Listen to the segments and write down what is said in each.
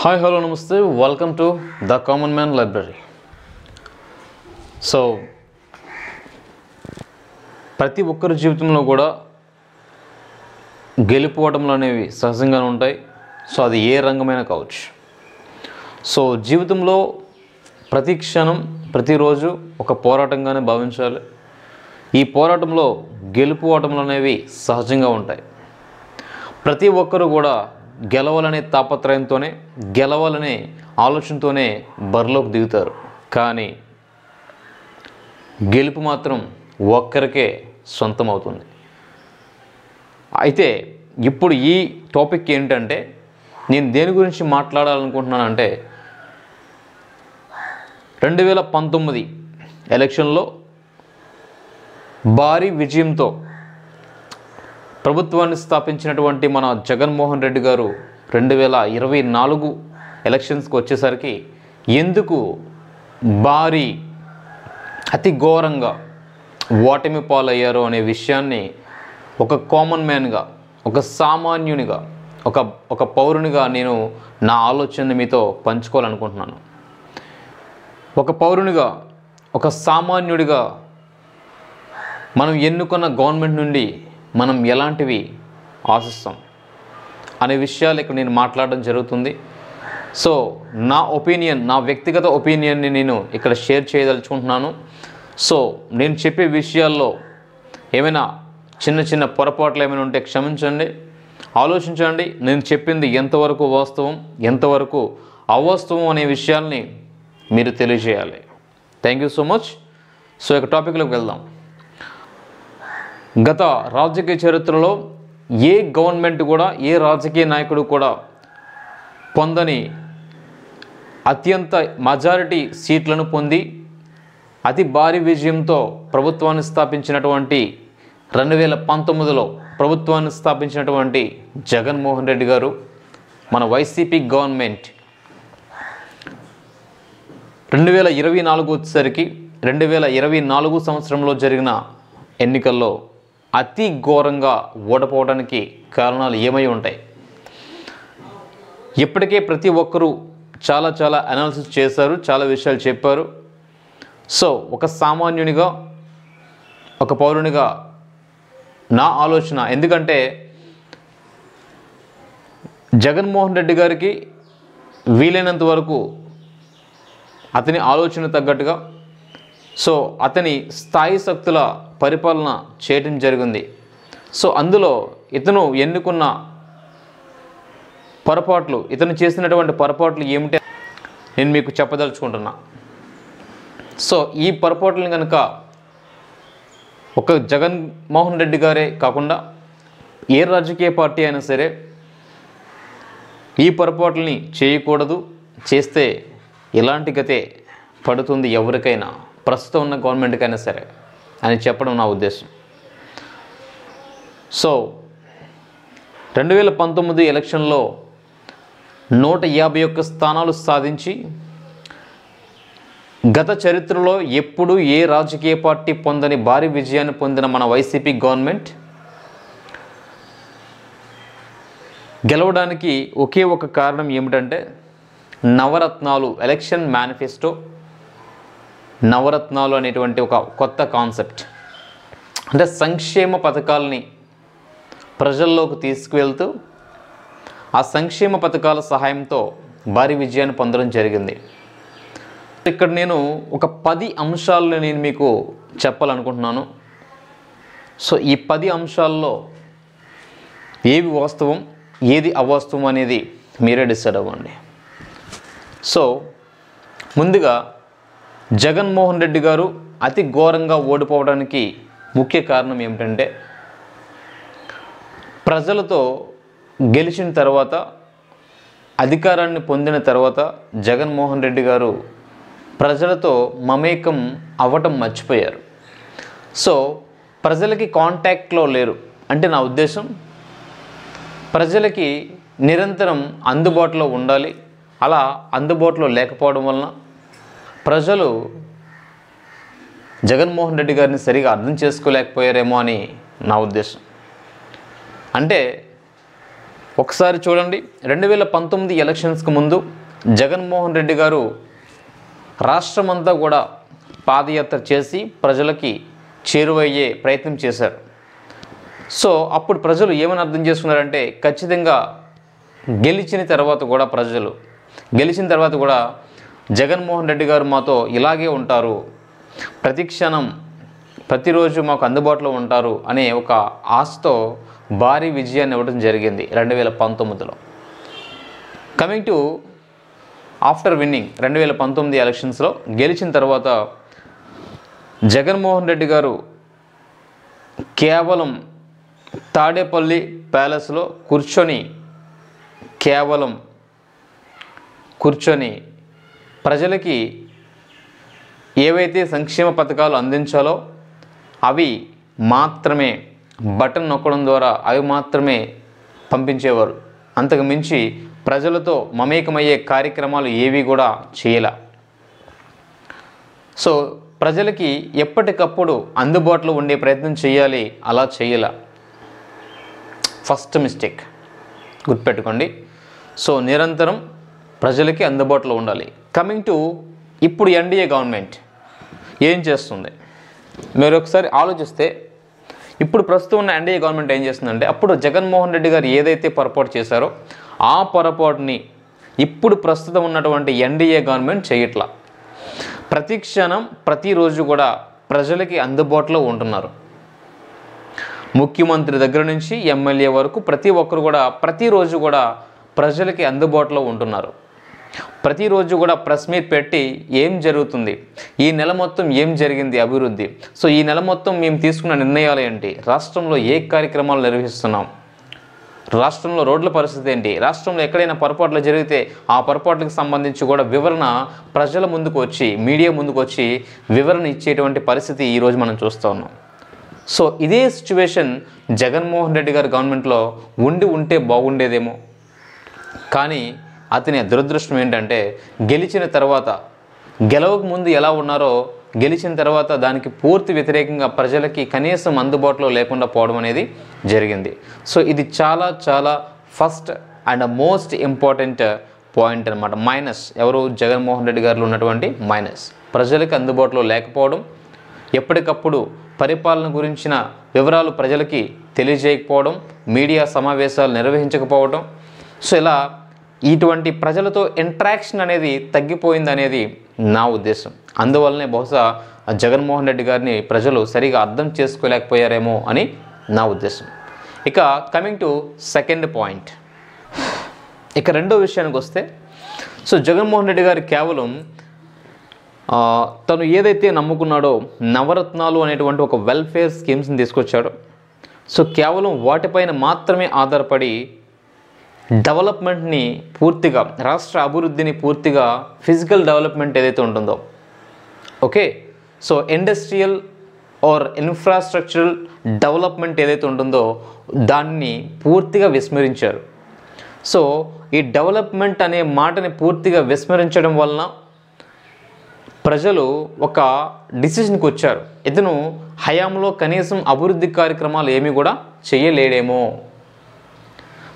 Hi hello నమస్తే welcome to the common man library. So ప్రతి ఒక్కరి జీవితంలో కూడా గెలుపోవటంలు అనేవి సహజంగానే ఉంటాయి. సో అది ఏ రంగమైనా కావచ్చు. సో జీవితంలో ప్రతి క్షణం ప్రతిరోజు ఒక పోరాటంగానే భావించాలి. ఈ పోరాటంలో గెలుపోవటంలు అనేవి సహజంగా ఉంటాయి. ప్రతి ఒక్కరూ కూడా గెలవాలనే తాపత్రయంతోనే గెలవాలనే ఆలోచనతోనే బరిలోకి దిగుతారు. కానీ గెలుపు మాత్రం ఒక్కరికే సొంతం అవుతుంది. అయితే ఇప్పుడు ఈ టాపిక్ ఏంటంటే, నేను దేని గురించి మాట్లాడాలనుకుంటున్నానంటే 2019 ఎలక్షన్లో భారీ విజయంతో ప్రభుత్వాన్ని స్థాపించినటువంటి మన జగన్మోహన్ రెడ్డి గారు 2024 ఎలక్షన్స్కి వచ్చేసరికి ఎందుకు భారీ అతి ఘోరంగా ఓటమి పాలయ్యారు అనే విషయాన్ని ఒక కామన్ మ్యాన్గా, ఒక సామాన్యునిగా, ఒక పౌరునిగా నేను నా ఆలోచనని మీతో పంచుకోవాలనుకుంటున్నాను. ఒక పౌరునిగా, ఒక సామాన్యుడిగా మనం ఎన్నుకున్న గవర్నమెంట్ నుండి మనం ఎలాంటివి ఆశిస్తాం అనే విషయాలు ఇక్కడ నేను మాట్లాడడం జరుగుతుంది. సో నా ఒపీనియన్, నా వ్యక్తిగత ఒపీనియన్ని నేను ఇక్కడ షేర్ చేయదలుచుకుంటున్నాను. సో నేను చెప్పే విషయాల్లో ఏమైనా చిన్న చిన్న పొరపాట్లు ఏమైనా ఉంటే క్షమించండి, ఆలోచించండి. నేను చెప్పింది ఎంతవరకు వాస్తవం, ఎంతవరకు అవాస్తవం అనే విషయాల్ని మీరు తెలియజేయాలి. Thank you so much. So ఇక టాపిక్లోకి వెళ్దాం. గత రాజకీయ చరిత్రలో ఏ గవర్నమెంట్ కూడా, ఏ రాజకీయ నాయకుడు కూడా పొందని అత్యంత మెజారిటీ సీట్లను పొంది అతి భారీ విజయంతో ప్రభుత్వాన్ని స్థాపించినటువంటి 2019లో ప్రభుత్వాన్ని స్థాపించినటువంటి జగన్మోహన్ రెడ్డి గారు, మన వైసీపీ గవర్నమెంట్ 2024 వచ్చేసరికి 2024 సంవత్సరంలో జరిగిన ఎన్నికల్లో అతి ఘోరంగా ఓడిపోవడానికి కారణాలు ఏమై ఉంటాయి? ఇప్పటికే ప్రతి ఒక్కరూ చాలా అనాలిసిస్ చేశారు, చాలా విషయాలు చెప్పారు. సో ఒక సామాన్యునిగా, ఒక పౌరునిగా నా ఆలోచన, ఎందుకంటే జగన్మోహన్ రెడ్డి గారికి వీలైనంత వరకు అతని ఆలోచన తగ్గట్టుగా, సో అతని స్థాయి శక్తుల పరిపాలన చేయడం జరిగింది. సో అందులో ఇతను ఎన్నుకున్న పొరపాట్లు, ఇతను చేసినటువంటి పొరపాట్లు ఏమిటి నేను మీకు చెప్పదలుచుకుంటున్నా. సో ఈ పొరపాట్లను కనుక ఒక జగన్మోహన్ రెడ్డి గారే కాకుండా ఏ రాజకీయ పార్టీ అయినా సరే ఈ పొరపాట్లని చేయకూడదు. చేస్తే ఎలాంటి గతే పడుతుంది ఎవరికైనా, ప్రస్తుతం ఉన్న గవర్నమెంట్కైనా సరే అని చెప్పడం నా ఉద్దేశం. సో 2019 ఎలక్షన్లో 151 స్థానాలు సాధించి గత చరిత్రలో ఎప్పుడు ఏ రాజకీయ పార్టీ పొందని భారీ విజయాన్ని పొందిన మన వైసీపీ గవర్నమెంట్ గెలవడానికి ఒకే ఒక కారణం ఏమిటంటే నవరత్నాలు, ఎలక్షన్ మేనిఫెస్టో నవరత్నాలు అనేటువంటి ఒక కొత్త కాన్సెప్ట్. అంటే సంక్షేమ పథకాలని ప్రజల్లోకి తీసుకువెళ్తూ ఆ సంక్షేమ పథకాల సహాయంతో భారీ విజయాన్ని పొందడం జరిగింది. ఇక్కడ నేను ఒక 10 అంశాలను నేను మీకు చెప్పాలనుకుంటున్నాను. సో ఈ 10 అంశాల్లో ఏవి వాస్తవం, ఏది అవాస్తవం అనేది మీరే డిసైడ్ అవ్వండి. సో ముందుగా జగన్మోహన్ రెడ్డి గారు అతి ఘోరంగా ఓడిపోవడానికి ముఖ్య కారణం ఏమిటంటే, ప్రజలతో గెలిచిన తర్వాత, అధికారాన్ని పొందిన తర్వాత జగన్మోహన్ రెడ్డి గారు ప్రజలతో మమేకం అవ్వటం మర్చిపోయారు. సో ప్రజలకి కాంటాక్ట్లో లేరు. అంటే నా ఉద్దేశం, ప్రజలకి నిరంతరం అందుబాటులో ఉండాలి. అలా అందుబాటులో లేకపోవడం వలన ప్రజలు జగన్మోహన్ రెడ్డి గారిని సరిగా అర్థం చేసుకోలేకపోయారేమో అని నా ఉద్దేశం. అంటే ఒకసారి చూడండి, 2019 ఎలక్షన్స్కి ముందు జగన్మోహన్ రెడ్డి గారు రాష్ట్రమంతా కూడా పాదయాత్ర చేసి ప్రజలకి చేరువయ్యే ప్రయత్నం చేశారు. సో అప్పుడు ప్రజలు ఏమని అర్థం చేసుకున్నారంటే, ఖచ్చితంగా గెలిచిన తర్వాత కూడా జగన్మోహన్ రెడ్డి గారు మాతో ఇలాగే ఉంటారు, ప్రతి క్షణం ప్రతిరోజు మాకు అందుబాటులో ఉంటారు అనే ఒక ఆశతో భారీ విజయాన్ని ఇవ్వడం జరిగింది 2019లో. కమింగ్ టు ఆఫ్టర్ విన్నింగ్ 2019 ఎలక్షన్స్లో గెలిచిన తర్వాత జగన్మోహన్ రెడ్డి గారు కేవలం తాడేపల్లి ప్యాలెస్లో కూర్చొని ప్రజలకి ఏవైతే సంక్షేమ పథకాలు అందించాలో అవి మాత్రమే బటన్ నొక్కడం ద్వారా అవి మాత్రమే పంపించేవారు. అంతకు మించి ప్రజలతో మమేకమయ్యే కార్యక్రమాలు ఏవి కూడా చేయలే. సో ప్రజలకి ఎప్పటికప్పుడు అందుబాటులో ఉండే ప్రయత్నం చేయాలి, అలా చేయలే. ఫస్ట్ మిస్టేక్ గుర్తుపెట్టుకోండి. సో నిరంతరం ప్రజలకి అందుబాటులో ఉండాలి. కమింగ్ టు ఇప్పుడు ఎన్డీఏ గవర్నమెంట్ ఏం చేస్తుంది మీరు ఒకసారి ఆలోచిస్తే, ఇప్పుడు ప్రస్తుతం ఉన్న ఎన్డీఏ గవర్నమెంట్ ఏం చేస్తుందంటే, అప్పుడు జగన్మోహన్ రెడ్డి గారు ఏదైతే పొరపాటు చేశారో ఆ పొరపాటుని ఇప్పుడు ప్రస్తుతం ఉన్నటువంటి ఎన్డీఏ గవర్నమెంట్ చేయట్లా. ప్రతి క్షణం ప్రతిరోజు కూడా ప్రజలకి అందుబాటులో ఉంటున్నారు. ముఖ్యమంత్రి దగ్గర నుంచి ఎమ్మెల్యే వరకు ప్రతి ఒక్కరు కూడా ప్రతిరోజు కూడా ప్రజలకి అందుబాటులో ఉంటున్నారు. ప్రతిరోజు కూడా ప్రెస్ మీట్ పెట్టి ఏం జరుగుతుంది, ఈ నెల మొత్తం ఏం జరిగింది అభివృద్ధి, సో ఈ నెల మొత్తం మేము తీసుకున్న నిర్ణయాలు ఏంటి, రాష్ట్రంలో ఏ కార్యక్రమాలు నిర్వహిస్తున్నాం, రాష్ట్రంలో రోడ్ల పరిస్థితి ఏంటి, రాష్ట్రంలో ఎక్కడైనా పొరపాట్లు జరిగితే ఆ పొరపాట్లకు సంబంధించి కూడా వివరణ ప్రజల ముందుకు వచ్చి మీడియా ముందుకు వచ్చి వివరణ ఇచ్చేటువంటి పరిస్థితి ఈరోజు మనం చూస్తూ ఉన్నాం. సో ఇదే సిచ్యువేషన్ జగన్మోహన్ రెడ్డి గారి గవర్నమెంట్లో ఉంటే బాగుండేదేమో. కానీ అతని దురదృష్టం ఏంటంటే, గెలిచిన తర్వాత గెలవక ముందు ఎలా ఉన్నారో గెలిచిన తర్వాత దానికి పూర్తి వ్యతిరేకంగా ప్రజలకి కనీసం అందుబాటులో లేకుండా పోవడం అనేది జరిగింది. సో ఇది చాలా first and most important point అనమాట. మైనస్ ఎవరు, జగన్మోహన్ రెడ్డి గారిలో ఉన్నటువంటి మైనస్. ప్రజలకి అందుబాటులో లేకపోవడం, ఎప్పటికప్పుడు పరిపాలన గురించిన వివరాలు ప్రజలకి తెలియజేయకపోవడం, మీడియా సమావేశాలు నిర్వహించకపోవడం. సో ఇలా ఇటువంటి ప్రజలతో ఇంటరాక్షన్ అనేది తగ్గిపోయింది అనేది నా ఉద్దేశం. అందువల్లనే బహుశా జగన్మోహన్ రెడ్డి గారిని ప్రజలు సరిగా అర్థం చేసుకోలేకపోయారేమో అని నా ఉద్దేశం. ఇక కమింగ్ టు సెకండ్ పాయింట్, ఇక రెండో విషయానికి వస్తే, సో జగన్మోహన్ రెడ్డి గారు కేవలం తను ఏదైతే నమ్ముకున్నాడో నవరత్నాలు అనేటువంటి ఒక వెల్ఫేర్ స్కీమ్స్ని తీసుకొచ్చాడో, సో కేవలం వాటిపైన మాత్రమే ఆధారపడి డెవలప్మెంట్ని పూర్తిగా, రాష్ట్ర అభివృద్ధిని పూర్తిగా, ఫిజికల్ డెవలప్మెంట్ ఏదైతే ఉంటుందో, okay, so industrial or infrastructural development ఏదైతే ఉంటుందో దాన్ని పూర్తిగా విస్మరించారు. సో ఈ డెవలప్మెంట్ అనే మాటని పూర్తిగా విస్మరించడం వలన ప్రజలు ఒక డిసిషన్కి వచ్చారు, ఇతను హయాంలో కనీసం అభివృద్ధి కార్యక్రమాలు ఏమీ కూడా చేయలేడేమో,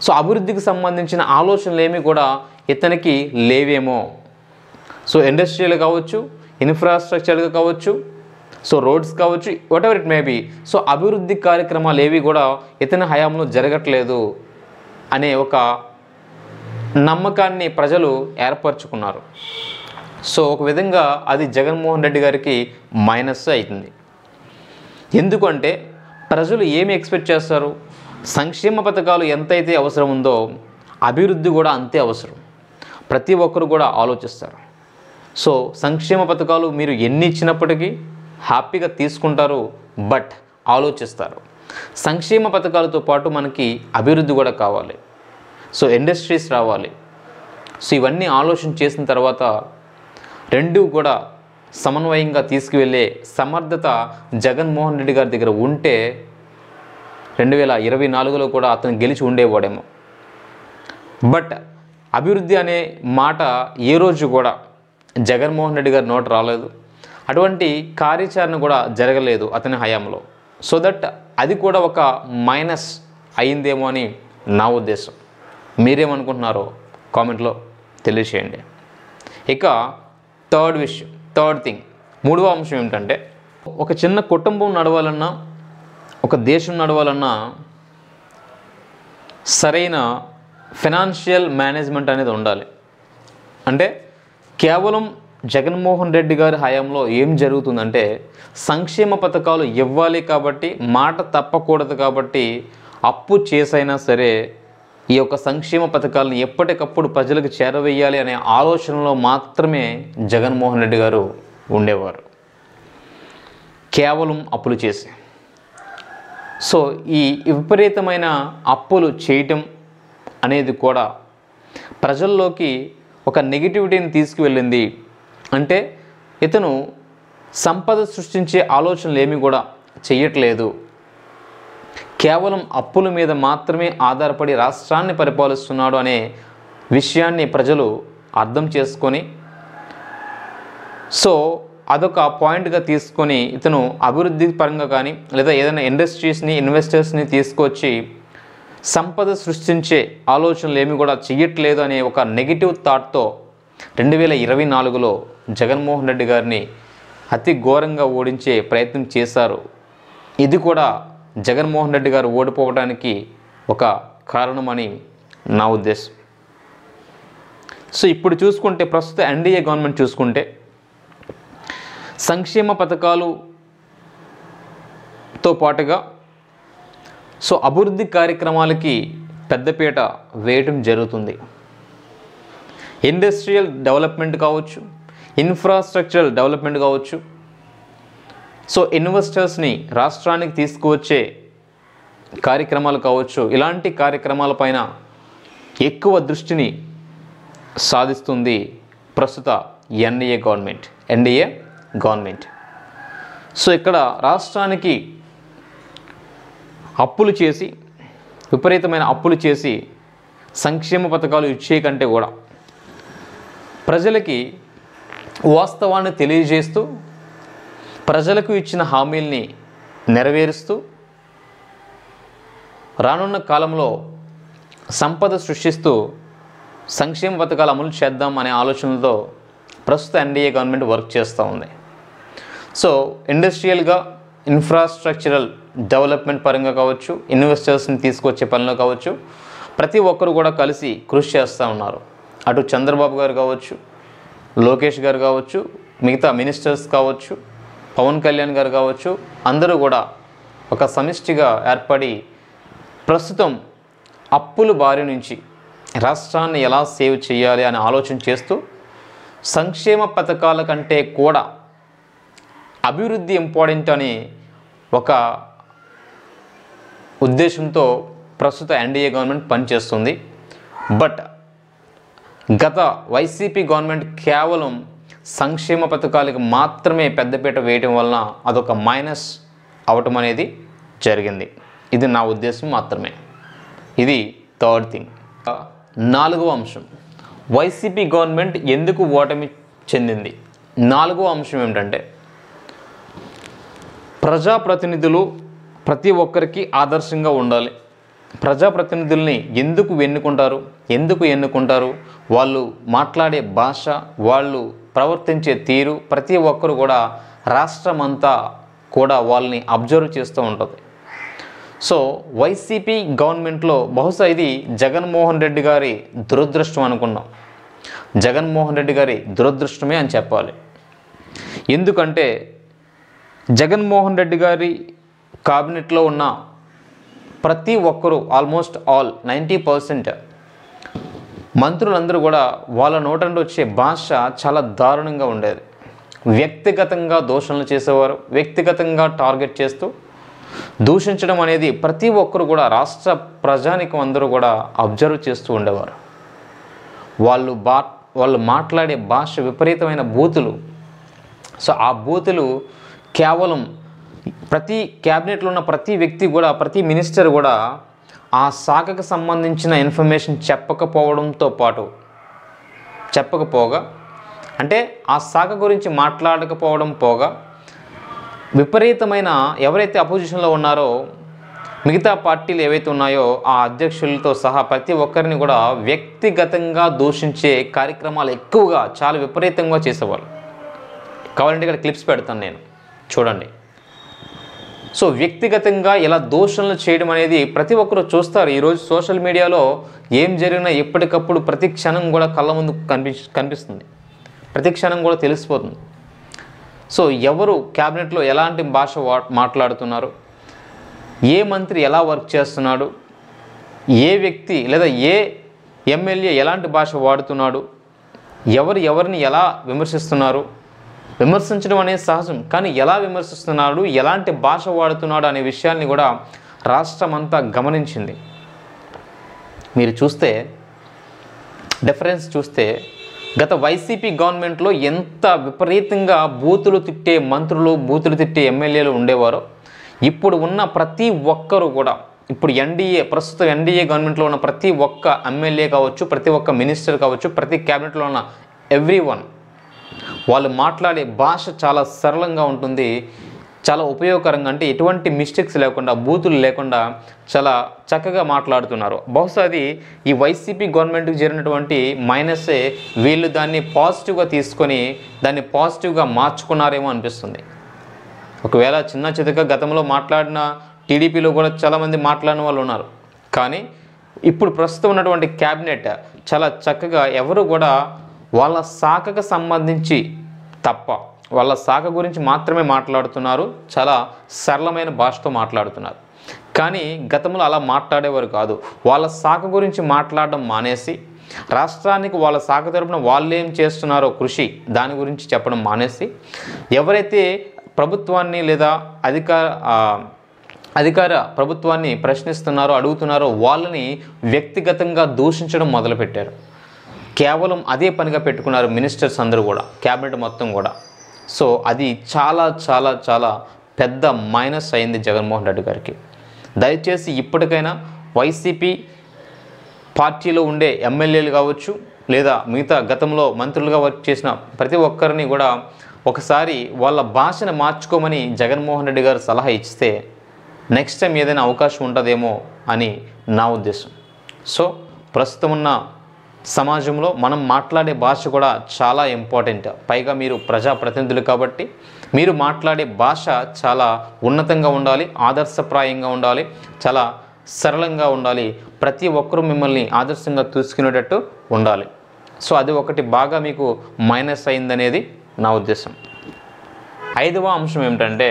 సో అభివృద్ధికి సంబంధించిన ఆలోచనలు ఏమీ కూడా ఇతనికి లేవేమో. సో ఇండస్ట్రియల్ కావచ్చు, ఇన్ఫ్రాస్ట్రక్చర్గా కావచ్చు, సో రోడ్స్ కావచ్చు, whatever it may be, so అభివృద్ధి కార్యక్రమాలు ఏవి కూడా ఇతని హయాంలో జరగట్లేదు అనే ఒక నమ్మకాన్ని ప్రజలు ఏర్పరచుకున్నారు. సో ఒక విధంగా అది జగన్మోహన్ రెడ్డి గారికి మైనస్ అవుతుంది. ఎందుకంటే ప్రజలు ఏమి ఎక్స్పెక్ట్ చేస్తారు, సంక్షేమ పథకాలు ఎంతైతే అవసరం ఉందో అభివృద్ధి కూడా అంతే అవసరం. ప్రతి ఒక్కరు కూడా ఆలోచిస్తారు. సో సంక్షేమ పథకాలు మీరు ఎన్ని ఇచ్చినప్పటికీ హ్యాపీగా తీసుకుంటారు, బట్ ఆలోచిస్తారు. సంక్షేమ పథకాలతో పాటు మనకి అభివృద్ధి కూడా కావాలి, సో ఇండస్ట్రీస్ రావాలి. సో ఇవన్నీ ఆలోచన చేసిన తర్వాత రెండూ కూడా సమన్వయంగా తీసుకువెళ్ళే సమర్థత జగన్మోహన్ రెడ్డి గారి దగ్గర ఉంటే 2024లో కూడా అతను గెలిచి ఉండేవాడేమో. బట్ అభివృద్ధి అనే మాట ఏ రోజు కూడా జగన్మోహన్ రెడ్డి గారి నోట రాలేదు, అటువంటి కార్యాచరణ కూడా జరగలేదు అతని హయాంలో. సో దట్ అది కూడా ఒక మైనస్ అయిందేమో అని నా ఉద్దేశం. మీరేమనుకుంటున్నారో కామెంట్లో తెలియచేయండి. ఇక థర్డ్ థింగ్, మూడవ అంశం ఏమిటంటే, ఒక చిన్న కుటుంబం నడవాలన్నా, ఒక దేశం నడవాలన్నా సరైన ఫైనాన్షియల్ మేనేజ్మెంట్ అనేది ఉండాలి. అంటే కేవలం జగన్మోహన్ రెడ్డి గారి హయాంలో ఏం జరుగుతుందంటే, సంక్షేమ పథకాలు ఇవ్వాలి కాబట్టి, మాట తప్పకూడదు కాబట్టి అప్పు చేసైనా సరే ఈ యొక్క సంక్షేమ పథకాలను ఎప్పటికప్పుడు ప్రజలకు చేరవేయాలి అనే ఆలోచనలో మాత్రమే జగన్మోహన్ రెడ్డి గారు ఉండేవారు, కేవలం అప్పులు చేసి. సో ఈ విపరీతమైన అప్పులు చేయటం అనేది కూడా ప్రజల్లోకి ఒక నెగిటివిటీని తీసుకువెళ్ళింది. అంటే ఇతను సంపద సృష్టించే ఆలోచనలు ఏమీ కూడా చేయట్లేదు, కేవలం అప్పుల మీద మాత్రమే ఆధారపడి రాష్ట్రాన్ని పరిపాలిస్తున్నాడు అనే విషయాన్ని ప్రజలు అర్థం చేసుకొని, సో అదొక పాయింట్గా తీసుకొని ఇతను అభివృద్ధి పరంగా కానీ లేదా ఏదైనా ఇండస్ట్రీస్ని, ఇన్వెస్టర్స్ని తీసుకొచ్చి సంపద సృష్టించే ఆలోచనలు ఏమి కూడా చెయ్యట్లేదు అనే ఒక నెగిటివ్ థాట్తో 2024లో జగన్మోహన్ రెడ్డి గారిని అతి ఘోరంగా ఓడించే ప్రయత్నం చేశారు. ఇది కూడా జగన్మోహన్ రెడ్డి గారు ఓడిపోవడానికి ఒక కారణమని నా ఉద్దేశం. సో ఇప్పుడు చూసుకుంటే, ప్రస్తుత ఎన్డీఏ గవర్నమెంట్ చూసుకుంటే సంక్షేమ పథకాలుతో పాటుగా సో అభివృద్ధి కార్యక్రమాలకి పెద్దపీట వేయటం జరుగుతుంది. ఇండస్ట్రియల్ డెవలప్మెంట్ కావచ్చు, ఇన్ఫ్రాస్ట్రక్చరల్ డెవలప్మెంట్ కావచ్చు, సో ఇన్వెస్టర్స్ని రాష్ట్రానికి తీసుకువచ్చే కార్యక్రమాలు కావచ్చు, ఇలాంటి కార్యక్రమాలపైన ఎక్కువ దృష్టిని సాధిస్తుంది ప్రస్తుత ఎన్డీఏ గవర్నమెంట్. సో ఇక్కడ రాష్ట్రానికి అప్పులు చేసి, విపరీతమైన అప్పులు చేసి సంక్షేమ పథకాలు ఇచ్చే కంటే కూడా ప్రజలకి వాస్తవాన్ని తెలియజేస్తూ, ప్రజలకు ఇచ్చిన హామీల్ని నెరవేరుస్తూ, రానున్న కాలంలో సంపద సృష్టిస్తూ సంక్షేమ పథకాలు అమలు చేద్దాం అనే ఆలోచనలతో ప్రస్తుత ఎన్డీఏ గవర్నమెంట్ వర్క్ చేస్తూ ఉంది. సో ఇండస్ట్రియల్గా, ఇన్ఫ్రాస్ట్రక్చరల్ డెవలప్మెంట్ పరంగా కావచ్చు, ఇన్వెస్టర్స్ని తీసుకొచ్చే పనిలో కావచ్చు, ప్రతి ఒక్కరు కూడా కలిసి కృషి చేస్తూ ఉన్నారు. అటు చంద్రబాబు గారు కావచ్చు, లోకేష్ గారు కావచ్చు, మిగతా మినిస్టర్స్ కావచ్చు, పవన్ కళ్యాణ్ గారు కావచ్చు, అందరూ కూడా ఒక సమిష్టిగా ఏర్పడి ప్రస్తుతం అప్పుల బారి నుంచి రాష్ట్రాన్ని ఎలా సేవ్ చేయాలి అని ఆలోచన చేస్తూ, సంక్షేమ పథకాల కంటే కూడా అభివృద్ధి ఇంపార్టెంట్ అని ఒక ఉద్దేశంతో ప్రస్తుత ఎన్డీఏ గవర్నమెంట్ పనిచేస్తుంది. బట్ గత వైసీపీ గవర్నమెంట్ కేవలం సంక్షేమ పథకాలకు మాత్రమే పెద్దపీట వేయడం వలన అదొక మైనస్ అవటం అనేది జరిగింది. ఇది నా ఉద్దేశం మాత్రమే. ఇది థర్డ్ థింగ్. నాలుగవ అంశం, వైసీపీ గవర్నమెంట్ ఎందుకు ఓటమి చెందింది. నాలుగవ అంశం ఏమిటంటే, ప్రజాప్రతినిధులు ప్రతి ఒక్కరికి ఆదర్శంగా ఉండాలి. ప్రజాప్రతినిధుల్ని ఎందుకు ఎన్నుకుంటారు, వాళ్ళు మాట్లాడే భాష, వాళ్ళు ప్రవర్తించే తీరు, ప్రతి ఒక్కరు కూడా రాష్ట్రమంతా కూడా వాళ్ళని అబ్జర్వ్ చేస్తూ ఉంటుంది. సో వైసీపీ గవర్నమెంట్లో బహుశా ఇది జగన్మోహన్ రెడ్డి గారి దురదృష్టం అనుకున్నాం. జగన్మోహన్ రెడ్డి గారి దురదృష్టమే అని చెప్పాలి. ఎందుకంటే జగన్మోహన్ రెడ్డి గారి కాబినెట్లో ఉన్న ప్రతి ఒక్కరూ, ఆల్మోస్ట్ ఆల్ 90% మంత్రులందరూ కూడా వాళ్ళ నోట నుండి వచ్చే భాష చాలా దారుణంగా ఉండేది. వ్యక్తిగతంగా దూషణలు చేసేవారు, వ్యక్తిగతంగా టార్గెట్ చేస్తూ దూషించడం అనేది ప్రతి ఒక్కరు కూడా, రాష్ట్ర ప్రజానికం అందరూ కూడా అబ్జర్వ్ చేస్తూ ఉండేవారు. వాళ్ళు మాట్లాడే భాష విపరీతమైన బూతులు. సో ఆ బూతులు కేవలం ప్రతి క్యాబినెట్లో ఉన్న ప్రతి వ్యక్తి కూడా, ప్రతి మినిస్టర్ కూడా ఆ శాఖకు సంబంధించిన ఇన్ఫర్మేషన్ చెప్పకపోగా అంటే ఆ శాఖ గురించి మాట్లాడకపోవడం పోగా, విపరీతమైన ఎవరైతే అపోజిషన్లో ఉన్నారో మిగతా పార్టీలు ఏవైతే ఉన్నాయో ఆ అధ్యక్షులతో సహా ప్రతి ఒక్కరిని కూడా వ్యక్తిగతంగా దూషించే కార్యక్రమాలు ఎక్కువగా చాలా విపరీతంగా చేసేవాళ్ళు. కావాలంటే ఇక్కడ క్లిప్స్ పెడతాను నేను, చూడండి. సో వ్యక్తిగతంగా ఇలా దూషణలు చేయడం అనేది ప్రతి ఒక్కరు చూస్తారు. ఈరోజు సోషల్ మీడియాలో ఏం జరిగినా ఎప్పటికప్పుడు ప్రతి క్షణం కూడా కళ్ళ ముందు కనిపిస్తుంది, ప్రతి క్షణం కూడా తెలిసిపోతుంది. సో ఎవరు క్యాబినెట్లో ఎలాంటి భాష మాట్లాడుతున్నారు, ఏ మంత్రి ఎలా వర్క్ చేస్తున్నాడు, ఏ వ్యక్తి లేదా ఏ ఎమ్మెల్యే ఎలాంటి భాష వాడుతున్నాడు, ఎవరిని ఎలా విమర్శిస్తున్నారు. విమర్శించడం అనేది సహజం, కానీ ఎలా విమర్శిస్తున్నాడు, ఎలాంటి భాష వాడుతున్నాడు అనే విషయాన్ని కూడా రాష్ట్రం అంతా గమనించింది. మీరు చూస్తే డిఫరెన్స్ చూస్తే గత వైసీపీ గవర్నమెంట్లో ఎంత విపరీతంగా బూతులు తిట్టే మంత్రులు, బూతులు తిట్టే ఎమ్మెల్యేలు ఉండేవారో ఇప్పుడు ఉన్న ప్రతి ఒక్కరు కూడా, ఇప్పుడు ప్రస్తుతం ఎన్డీఏ గవర్నమెంట్లో ఉన్న ప్రతి ఒక్క ఎమ్మెల్యే కావచ్చు, ప్రతి ఒక్క మినిస్టర్ కావచ్చు, ప్రతి క్యాబినెట్లో ఉన్న ఎవ్రీవన్, వాళ్ళు మాట్లాడే భాష చాలా సరళంగా ఉంటుంది, చాలా ఉపయోగకరంగా, అంటే ఎటువంటి మిస్టేక్స్ లేకుండా, బూతులు లేకుండా చాలా చక్కగా మాట్లాడుతున్నారు. బహుశా అది ఈ వైసీపీ గవర్నమెంట్కి జరిగినటువంటి మైనసే. వీళ్ళు దాన్ని పాజిటివ్గా తీసుకొని దాన్ని పాజిటివ్గా మార్చుకున్నారేమో అనిపిస్తుంది. ఒకవేళ చిన్న చితక గతంలో మాట్లాడిన టీడీపీలో కూడా చాలామంది మాట్లాడిన వాళ్ళు ఉన్నారు, కానీ ఇప్పుడు ప్రస్తుతం ఉన్నటువంటి క్యాబినెట్ చాలా చక్కగా ఎవరు కూడా వాళ్ళ శాఖకు సంబంధించి తప్ప వాళ్ళ శాఖ గురించి మాత్రమే మాట్లాడుతున్నారు, చాలా సరళమైన భాషతో మాట్లాడుతున్నారు. కానీ గతంలో అలా మాట్లాడేవారు కాదు. వాళ్ళ శాఖ గురించి మాట్లాడడం మానేసి రాష్ట్రానికి వాళ్ళ శాఖ తరపున వాళ్ళు ఏం చేస్తున్నారో కృషి, దాని గురించి చెప్పడం మానేసి ఎవరైతే ప్రభుత్వాన్ని లేదా అధికార ప్రభుత్వాన్ని ప్రశ్నిస్తున్నారో, అడుగుతున్నారో వాళ్ళని వ్యక్తిగతంగా దూషించడం మొదలుపెట్టారు. కేవలం అదే పనిగా పెట్టుకున్నారు మినిస్టర్స్ అందరూ కూడా, క్యాబినెట్ మొత్తం కూడా. సో అది చాలా చాలా చాలా పెద్ద మైనస్ అయింది జగన్మోహన్ రెడ్డి గారికి. దయచేసి ఇప్పటికైనా వైసీపీ పార్టీలో ఉండే ఎమ్మెల్యేలు కావచ్చు, లేదా మిగతా గతంలో మంత్రులుగా వర్క్ చేసిన ప్రతి ఒక్కరిని కూడా ఒకసారి వాళ్ళ భాషను మార్చుకోమని జగన్మోహన్ రెడ్డి గారు సలహా ఇస్తే నెక్స్ట్ టైం ఏదైనా అవకాశం ఉంటుందేమో అని నా ఉద్దేశం. సో ప్రస్తుతం ఉన్న సమాజంలో మనం మాట్లాడే భాష కూడా చాలా ఇంపార్టెంట్. పైగా మీరు ప్రజాప్రతినిధులు కాబట్టి మీరు మాట్లాడే భాష చాలా ఉన్నతంగా ఉండాలి, ఆదర్శప్రాయంగా ఉండాలి, చాలా సరళంగా ఉండాలి, ప్రతి ఒక్కరూ మిమ్మల్ని ఆదర్శంగా తీసుకునేటట్టు ఉండాలి. సో అది ఒకటి బాగా మీకు మైనస్ అయిందనేది నా ఉద్దేశం. 5వ అంశం ఏమిటంటే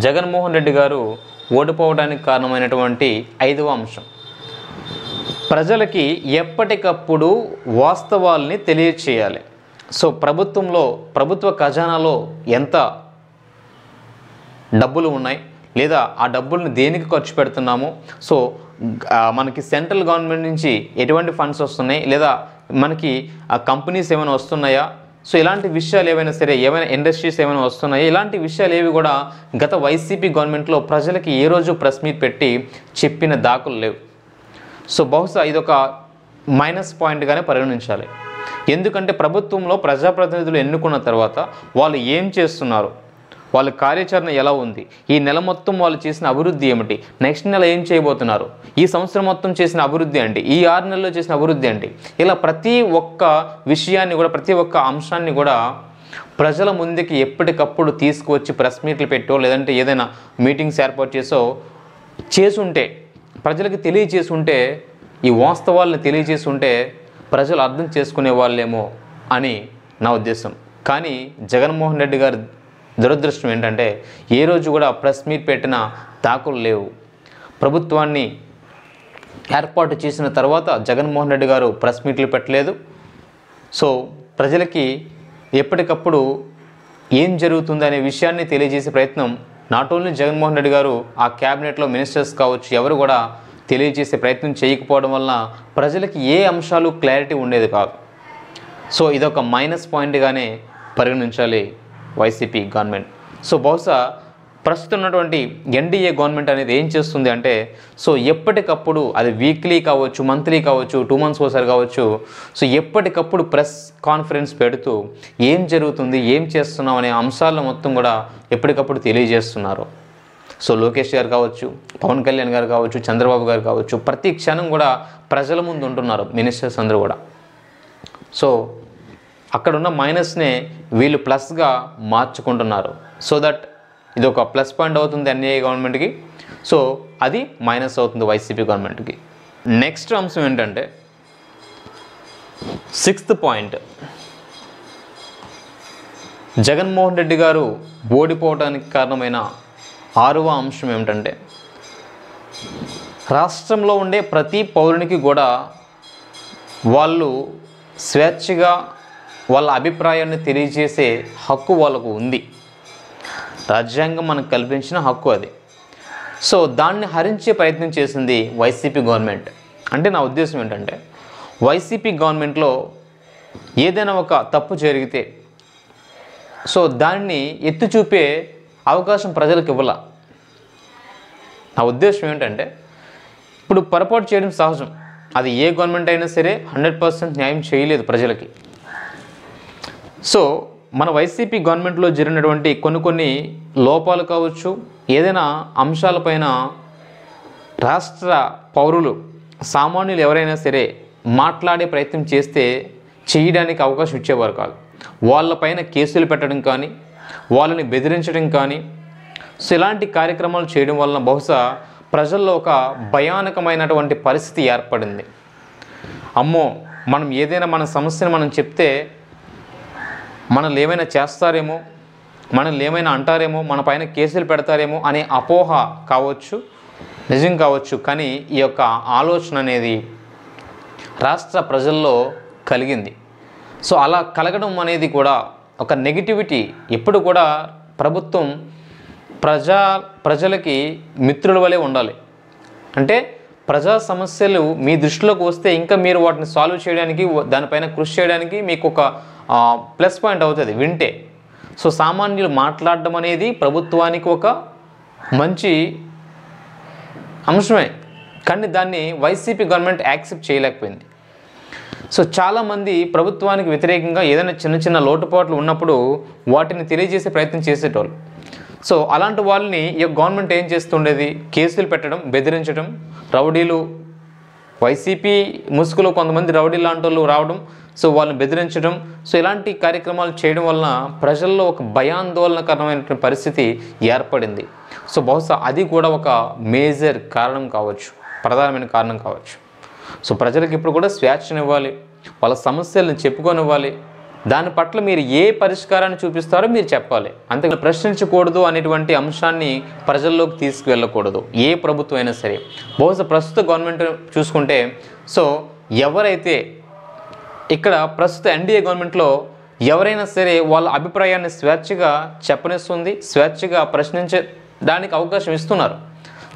జగన్మోహన్ రెడ్డి గారు ఓడిపోవడానికి కారణమైనటువంటి 5వ అంశం, ప్రజలకి ఎప్పటికప్పుడు వాస్తవాల్ని తెలియచేయాలి. సో ప్రభుత్వ ఖజానాలో ఎంత డబ్బులు ఉన్నాయి, లేదా ఆ డబ్బుల్ని దేనికి ఖర్చు పెడుతున్నాము, సో మనకి సెంట్రల్ గవర్నమెంట్ నుంచి ఎటువంటి ఫండ్స్ వస్తున్నాయి, లేదా మనకి కంపెనీస్ ఏమైనా వస్తున్నాయా, సో ఇలాంటి విషయాలు ఏవైనా సరే, ఏమైనా ఇండస్ట్రీస్ ఏమైనా వస్తున్నాయా, ఇలాంటి విషయాలు ఏవి కూడా గత వైసీపీ గవర్నమెంట్లో ప్రజలకి ఏ రోజు ప్రెస్ మీట్ పెట్టి చెప్పిన దాఖలు లేవు. సో బహుశా ఇదొక మైనస్ పాయింట్గానే పరిగణించాలి. ఎందుకంటే ప్రభుత్వంలో ప్రజాప్రతినిధులు ఎన్నుకున్న తర్వాత వాళ్ళు ఏం చేస్తున్నారు, వాళ్ళ కార్యాచరణ ఎలా ఉంది, ఈ నెల మొత్తం వాళ్ళు చేసిన అభివృద్ధి ఏమిటి, నెక్స్ట్ నెల ఏం చేయబోతున్నారు, ఈ సంవత్సరం మొత్తం చేసిన అభివృద్ధి ఏంటి, ఈ 6 నెలల్లో చేసిన అభివృద్ధి ఏంటి, ఇలా ప్రతి ఒక్క విషయాన్ని కూడా, ప్రతి ఒక్క అంశాన్ని కూడా ప్రజల ముందుకి ఎప్పటికప్పుడు తీసుకువచ్చి ప్రెస్ మీట్లు పెట్టో, లేదంటే ఏదైనా మీటింగ్స్ ఏర్పాటు చేసుంటే ప్రజలకు తెలియజేసుంటే, ఈ వాస్తవాలను తెలియజేసుంటే ప్రజలు అర్థం చేసుకునే వాళ్ళేమో అని నా ఉద్దేశం. కానీ జగన్మోహన్ రెడ్డి గారి దురదృష్టం ఏంటంటే ఏ రోజు కూడా ప్రెస్ మీట్ పెట్టిన దాఖలు లేవు. ప్రభుత్వాన్ని ఏర్పాటు చేసిన తర్వాత జగన్మోహన్ రెడ్డి గారు ప్రెస్ మీట్లు పెట్టలేదు. సో ప్రజలకి ఎప్పటికప్పుడు ఏం జరుగుతుంది అనే విషయాన్ని తెలియజేసే ప్రయత్నం నాట్ ఓన్లీ జగన్మోహన్ రెడ్డి గారు, ఆ క్యాబినెట్లో మినిస్టర్స్ కావచ్చు, ఎవరు కూడా తెలియజేసే ప్రయత్నం చేయకపోవడం వలన ప్రజలకి ఏ అంశాలు క్లారిటీ ఉండేది కాదు. సో ఇదొక మైనస్ పాయింట్గానే పరిగణించాలి వైసీపీ గవర్నమెంట్. సో బహుశా ప్రస్తుతం ఉన్నటువంటి ఎన్డీఏ గవర్నమెంట్ అనేది ఏం చేస్తుంది అంటే, సో ఎప్పటికప్పుడు అది వీక్లీ కావచ్చు, మంత్లీ కావచ్చు, 2 months ఒకసారి కావచ్చు, సో ఎప్పటికప్పుడు ప్రెస్ కాన్ఫరెన్స్ పెడుతూ ఏం జరుగుతుంది, ఏం చేస్తున్నాం అనే అంశాలను మొత్తం కూడా ఎప్పటికప్పుడు తెలియజేస్తున్నారు. సో లోకేష్ గారు కావచ్చు, పవన్ కళ్యాణ్ గారు కావచ్చు, చంద్రబాబు గారు కావచ్చు, ప్రతి క్షణం కూడా ప్రజల ముందు ఉంటున్నారు మినిస్టర్స్ అందరూ కూడా. సో అక్కడున్న మైనస్నే వీళ్ళు ప్లస్గా మార్చుకుంటున్నారు. సో దట్ ఇది ఒక ప్లస్ పాయింట్ అవుతుంది ఎన్డీఏ గవర్నమెంట్కి. సో అది మైనస్ అవుతుంది వైసీపీ గవర్నమెంట్కి. నెక్స్ట్ అంశం ఏంటంటే 6th పాయింట్, జగన్మోహన్ రెడ్డి గారు ఓడిపోవడానికి కారణమైన 6వ అంశం ఏమిటంటే రాష్ట్రంలో ఉండే ప్రతి పౌరునికి కూడా వాళ్ళు స్వేచ్ఛగా వాళ్ళ అభిప్రాయాన్ని తెలియజేసే హక్కు వాళ్ళకు ఉంది. రాజ్యాంగం మనకు కల్పించిన హక్కు అది. సో దాన్ని హరించే ప్రయత్నం చేసింది వైసీపీ గవర్నమెంట్. అంటే నా ఉద్దేశం ఏంటంటే వైసీపీ గవర్నమెంట్లో ఏదైనా ఒక తప్పు జరిగితే సో దాన్ని ఎత్తి చూపే అవకాశం ప్రజలకు ఇవ్వాల. నా ఉద్దేశం ఏంటంటే ఇప్పుడు పొరపాటు చేయడం సహజం, అది ఏ గవర్నమెంట్ అయినా సరే 100% న్యాయం చేయలేదు ప్రజలకి. సో మన వైసీపీ గవర్నమెంట్లో జరిగినటువంటి కొన్ని లోపాలు కావచ్చు, ఏదైనా అంశాలపైన రాష్ట్ర పౌరులు సామాన్యులు ఎవరైనా సరే మాట్లాడే ప్రయత్నం చేస్తే చేయడానికి అవకాశం ఇచ్చేవారు కాదు. వాళ్ళపైన కేసులు పెట్టడం కానీ, వాళ్ళని బెదిరించడం కానీ, సో ఇలాంటి కార్యక్రమాలు చేయడం వలన బహుశా ప్రజల్లో ఒక భయానకమైనటువంటి పరిస్థితి ఏర్పడింది. అమ్మో, మనం ఏదైనా మన సమస్యను మనం చెప్తే మనల్ని ఏమైనా చేస్తారేమో, మనల్ని ఏమైనా అంటారేమో, మన పైన కేసులు పెడతారేమో అనే అపోహ కావచ్చు, నిజం కావచ్చు. కానీ ఈ యొక్క ఆలోచన అనేది రాష్ట్ర ప్రజల్లో కలిగింది. సో అలా కలగడం అనేది కూడా ఒక నెగిటివిటీ. ఎప్పుడు కూడా ప్రభుత్వం ప్రజలకి మిత్రుల వలె ఉండాలి. అంటే ప్రజా సమస్యలు మీ దృష్టిలోకి వస్తే ఇంకా మీరు వాటిని సాల్వ్ చేయడానికి, దానిపైన కృషి చేయడానికి మీకు ఒక ప్లస్ పాయింట్ అవుతుంది వింటే. సో సామాన్యులు మాట్లాడడం అనేది ప్రభుత్వానికి ఒక మంచి అంశమే. కానీ దాన్ని వైసీపీ గవర్నమెంట్ యాక్సెప్ట్ చేయలేకపోయింది. సో చాలామంది ప్రభుత్వానికి వ్యతిరేకంగా ఏదైనా చిన్న లోటుపాట్లు ఉన్నప్పుడు వాటిని తెలియజేసే ప్రయత్నం చేసేటోళ్ళు. సో అలాంటి వాళ్ళని ఈ గవర్నమెంట్ ఏం చేస్తుండేది, కేసులు పెట్టడం, బెదిరించడం, రౌడీలు, వైసీపీ ముసుగులో కొంతమంది రౌడీ లాంటి వాళ్ళు రావడం, సో వాళ్ళని బెదిరించడం, సో ఇలాంటి కార్యక్రమాలు చేయడం వలన ప్రజల్లో ఒక భయాందోళనకరమైన పరిస్థితి ఏర్పడింది. సో బహుశా అది కూడా ఒక మేజర్ కారణం కావచ్చు, ప్రధానమైన కారణం కావచ్చు. సో ప్రజలకు ఇప్పుడు కూడా స్వేచ్ఛనివ్వాలి, వాళ్ళ సమస్యలను చెప్పుకొనివ్వాలి. దాని పట్ల మీరు ఏ పరిష్కారాన్ని చూపిస్తారో మీరు చెప్పాలి. అంతే ప్రశ్నించకూడదు అనేటువంటి అంశాన్ని ప్రజల్లోకి తీసుకువెళ్ళకూడదు ఏ ప్రభుత్వం అయినా సరే. బహుశా ప్రస్తుత గవర్నమెంట్ చూసుకుంటే, సో ఎవరైతే ఇక్కడ ప్రస్తుత ఎన్డీఏ గవర్నమెంట్లో ఎవరైనా సరే వాళ్ళ అభిప్రాయాన్ని స్వేచ్ఛగా చెప్పనిస్తుంది, స్వేచ్ఛగా ప్రశ్నించడానికి అవకాశం ఇస్తున్నారు.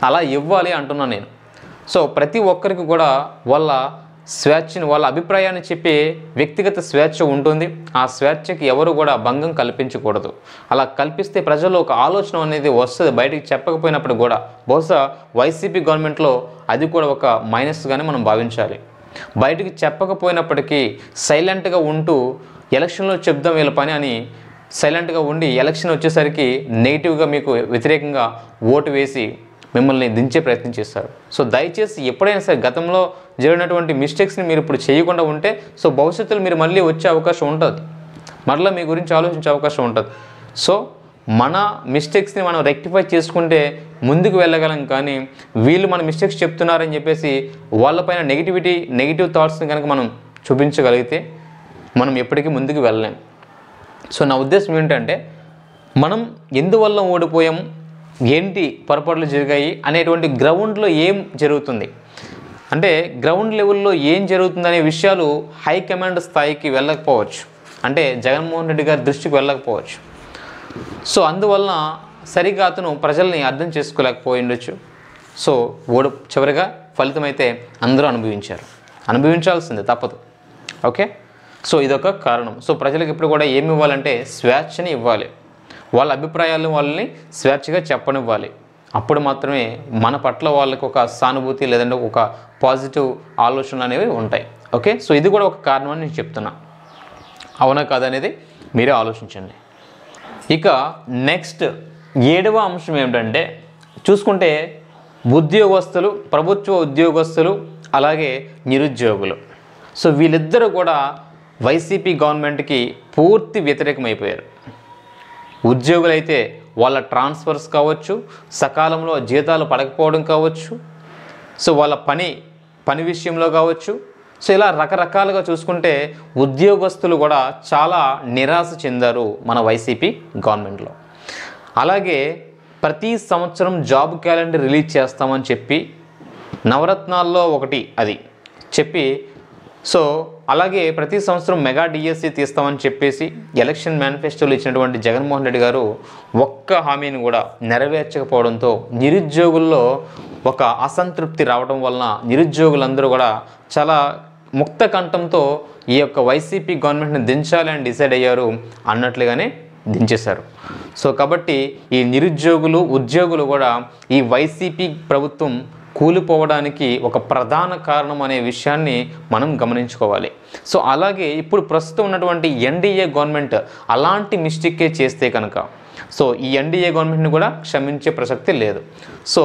అలా ఇవ్వాలి అంటున్నాను నేను. సో ప్రతి ఒక్కరికి కూడా వాళ్ళ స్వేచ్ఛని, వాళ్ళ అభిప్రాయాన్ని చెప్పే వ్యక్తిగత స్వేచ్ఛ ఉంటుంది. ఆ స్వేచ్ఛకి ఎవరు కూడా భంగం కల్పించకూడదు. అలా కల్పిస్తే ప్రజల్లో ఒక ఆలోచన అనేది వస్తుంది, బయటికి చెప్పకపోయినప్పుడు కూడా. బహుశా వైసీపీ గవర్నమెంట్లో అది కూడా ఒక మైనస్గానే మనం భావించాలి. బయటికి చెప్పకపోయినప్పటికీ సైలెంట్గా ఉంటూ ఎలక్షన్లో చెప్దాం వీళ్ళ పని అని సైలెంట్గా ఉండి ఎలక్షన్ వచ్చేసరికి నెగిటివ్గా మీకు వ్యతిరేకంగా ఓటు వేసి మిమ్మల్ని దించే ప్రయత్నం చేస్తారు. సో దయచేసి ఎప్పుడైనా సరే గతంలో జరిగినటువంటి మిస్టేక్స్ని మీరు ఇప్పుడు చేయకుండా ఉంటే సో భవిష్యత్తులో మీరు మళ్ళీ వచ్చే అవకాశం ఉంటుంది, మరలా మీ గురించి ఆలోచించే అవకాశం ఉంటుంది. సో మన మిస్టేక్స్ని మనం రెక్టిఫై చేసుకుంటే ముందుకు వెళ్ళగలం. కానీ వీళ్ళు మన మిస్టేక్స్ చెప్తున్నారని చెప్పేసి వాళ్ళపైన నెగిటివ్ థాట్స్ని కనుక మనం చూపించగలిగితే మనం ఎప్పటికీ ముందుకు వెళ్ళలేం. సో నా ఉద్దేశం ఏంటంటే మనం ఎందువల్ల ఓడిపోయాం, ఏంటి పొరపాట్లు జరిగాయి అనేటువంటి గ్రౌండ్లో ఏం జరుగుతుంది, అంటే గ్రౌండ్ లెవెల్లో ఏం జరుగుతుందనే విషయాలు హైకమాండ్ స్థాయికి వెళ్ళకపోవచ్చు, అంటే జగన్మోహన్ రెడ్డి గారి దృష్టికి వెళ్ళకపోవచ్చు. సో అందువలన సరిగా అతను ప్రజల్ని అర్థం చేసుకోలేకపోయి ఉండొచ్చు. సో చివరిగా ఫలితం అయితే అందరూ అనుభవించాల్సిందే, తప్పదు. ఓకే, సో ఇదొక కారణం. సో ప్రజలకు ఇప్పుడు కూడా ఏమి ఇవ్వాలంటే స్వేచ్ఛని ఇవ్వాలి, వాళ్ళ అభిప్రాయాలను వాళ్ళని స్వేచ్ఛగా చెప్పనివ్వాలి. అప్పుడు మాత్రమే మన పట్ల వాళ్ళకి ఒక సానుభూతి లేదంటే ఒక పాజిటివ్ ఆలోచనలు అనేవి ఉంటాయి. ఓకే, సో ఇది కూడా ఒక కారణం అని నేను చెప్తున్నా. అవునా కాదనేది మీరే ఆలోచించండి. ఇక నెక్స్ట్ 7వ అంశం ఏమిటంటే చూసుకుంటే ఉద్యోగస్తులు, ప్రభుత్వ ఉద్యోగస్తులు, అలాగే నిరుద్యోగులు. సో వీళ్ళిద్దరూ కూడా వైసీపీ గవర్నమెంట్కి పూర్తి వ్యతిరేకమైపోయారు. ఉద్యోగులైతే వాళ్ళ ట్రాన్స్ఫర్స్ కావచ్చు, సకాలంలో జీతాలు పడకపోవడం కావచ్చు, సో వాళ్ళ పని విషయంలో కావచ్చు, సో ఇలా రకరకాలుగా చూసుకుంటే ఉద్యోగస్తులు కూడా చాలా నిరాశ చెందారు మన వైసీపీ గవర్నమెంట్లో. అలాగే ప్రతి సంవత్సరం జాబ్ క్యాలెండర్ రిలీజ్ చేస్తామని చెప్పి నవరత్నాల్లో ఒకటి అది చెప్పి, సో అలాగే ప్రతి సంవత్సరం మెగా డిఎస్సి తీస్తామని చెప్పేసి ఎలక్షన్ మేనిఫెస్టోలో ఇచ్చినటువంటి జగన్మోహన్ రెడ్డి గారు ఒక్క హామీని కూడా నెరవేర్చకపోవడంతో నిరుద్యోగుల్లో ఒక అసంతృప్తి రావడం వలన నిరుద్యోగులందరూ కూడా చాలా ముక్త కంఠంతో ఈ యొక్క వైసీపీ గవర్నమెంట్ని దించాలి అని డిసైడ్ అయ్యారు. అన్నట్లుగానే దించేశారు. సో కాబట్టి ఈ నిరుద్యోగులు, ఉద్యోగులు కూడా ఈ వైసీపీ ప్రభుత్వం కూలిపోవడానికి ఒక ప్రధాన కారణం అనే విషయాన్ని మనం గమనించుకోవాలి. సో అలాగే ఇప్పుడు ప్రస్తుతం ఉన్నటువంటి ఎన్డీఏ గవర్నమెంట్ అలాంటి మిస్టేకే చేస్తే కనుక సో ఈ ఎన్డీఏ గవర్నమెంట్ని కూడా క్షమించే ప్రసక్తి లేదు. సో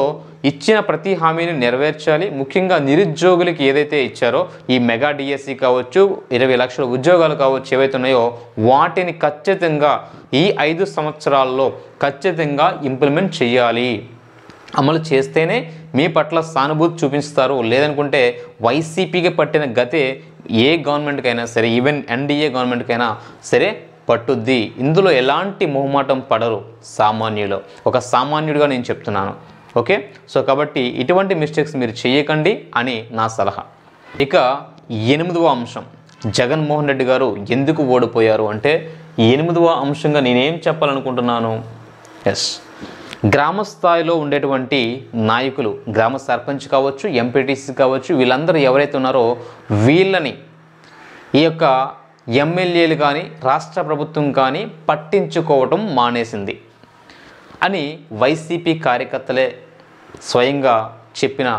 ఇచ్చిన ప్రతి హామీని నెరవేర్చాలి. ముఖ్యంగా నిరుద్యోగులకి ఏదైతే ఇచ్చారో ఈ మెగా డిఎస్సి కావచ్చు, 20 లక్షల ఉద్యోగాలు కావచ్చు, ఏవైతే ఉన్నాయో వాటిని ఖచ్చితంగా ఈ 5 సంవత్సరాల్లో ఖచ్చితంగా ఇంప్లిమెంట్ చేయాలి. అమలు చేస్తేనే మీ పట్ల సానుభూతి చూపిస్తారు. లేదనుకుంటే వైసీపీకి పట్టిన గతే ఏ గవర్నమెంట్కైనా సరే, ఈవెన్ ఎన్డీఏ గవర్నమెంట్కైనా సరే పట్టుద్ది. ఇందులో ఎలాంటి మొహమాటం పడరు సామాన్యులు. ఒక సామాన్యుడిగా నేను చెప్తున్నాను. ఓకే, సో కాబట్టి ఇటువంటి మిస్టేక్స్ మీరు చేయకండి అని నా సలహా. ఇక 8వ అంశం, జగన్మోహన్ రెడ్డి గారు ఎందుకు ఓడిపోయారు అంటే 8వ అంశంగా నేనేం చెప్పాలనుకుంటున్నాను, గ్రామ స్థాయిలో ఉండేటువంటి నాయకులు, గ్రామ సర్పంచ్ కావచ్చు, ఎంపీటీసీ కావచ్చు, వీళ్ళందరూ ఎవరైతే ఉన్నారో వీళ్ళని ఈ యొక్క ఎమ్మెల్యేలు కానీ రాష్ట్ర ప్రభుత్వం కానీ పట్టించుకోవటం మానేసింది అని వైసీపీ కార్యకర్తలే స్వయంగా చెప్పిన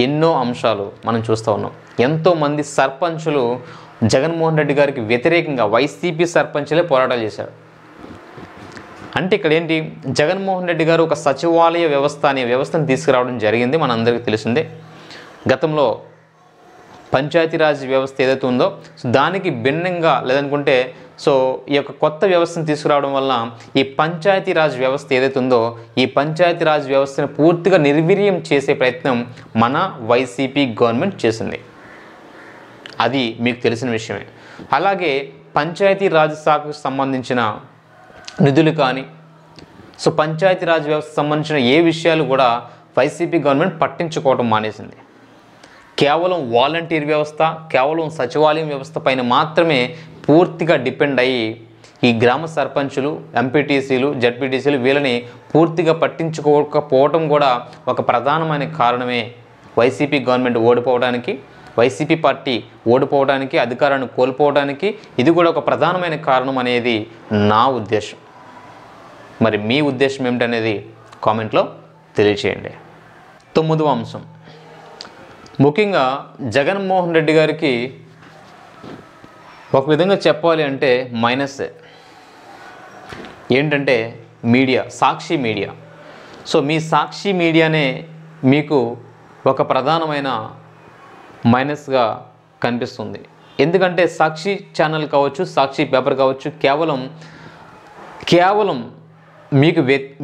ఎన్నో అంశాలు మనం చూస్తూ ఉన్నాం. ఎంతోమంది సర్పంచులు జగన్మోహన్ రెడ్డి గారికి వ్యతిరేకంగా వైసీపీ సర్పంచులే పోరాటాలు చేశారు. అంటే ఇక్కడ ఏంటి, జగన్మోహన్ రెడ్డి గారు ఒక సచివాలయ వ్యవస్థ అనే వ్యవస్థను తీసుకురావడం జరిగింది, మనందరికీ తెలిసిందే. గతంలో పంచాయతీరాజ్ వ్యవస్థ ఏదైతే ఉందో దానికి భిన్నంగా లేదనుకుంటే సో ఈ యొక్క కొత్త వ్యవస్థను తీసుకురావడం వల్ల ఈ పంచాయతీరాజ్ వ్యవస్థ ఏదైతే ఉందో ఈ పంచాయతీరాజ్ వ్యవస్థను పూర్తిగా నిర్వీర్యం చేసే ప్రయత్నం మన వైసీపీ గవర్నమెంట్ చేసింది. అది మీకు తెలిసిన విషయమే. అలాగే పంచాయతీరాజ్ శాఖకు సంబంధించిన నిధులు కానీ సో పంచాయతీరాజ్ వ్యవస్థ సంబంధించిన ఏ విషయాలు కూడా వైసీపీ గవర్నమెంట్ పట్టించుకోవడం మానేసింది. కేవలం వాలంటీర్ వ్యవస్థ, కేవలం సచివాలయం వ్యవస్థ పైన మాత్రమే పూర్తిగా డిపెండ్ అయ్యి ఈ గ్రామ సర్పంచులు, ఎంపీటీసీలు, జడ్పీటీసీలు వీళ్ళని పూర్తిగా పట్టించుకోకపోవడం కూడా ఒక ప్రధానమైన కారణమే వైసీపీ గవర్నమెంట్ ఓడిపోవడానికి, వైసీపీ పార్టీ ఓడిపోవడానికి, అధికారాన్ని కోల్పోవడానికి ఇది కూడా ఒక ప్రధానమైన కారణం అనేది నా ఉద్దేశం. మరి మీ ఉద్దేశం ఏమిటనేది కామెంట్లో తెలియచేయండి. 9వ అంశం, ముఖ్యంగా జగన్మోహన్ రెడ్డి గారికి ఒక విధంగా చెప్పాలి అంటే మైనస్సే. ఏంటంటే మీడియా, సాక్షి మీడియా. సో మీ సాక్షి మీడియానే మీకు ఒక ప్రధానమైన మైనస్గా కనిపిస్తుంది. ఎందుకంటే సాక్షి ఛానల్ కావచ్చు, సాక్షి పేపర్ కావచ్చు, కేవలం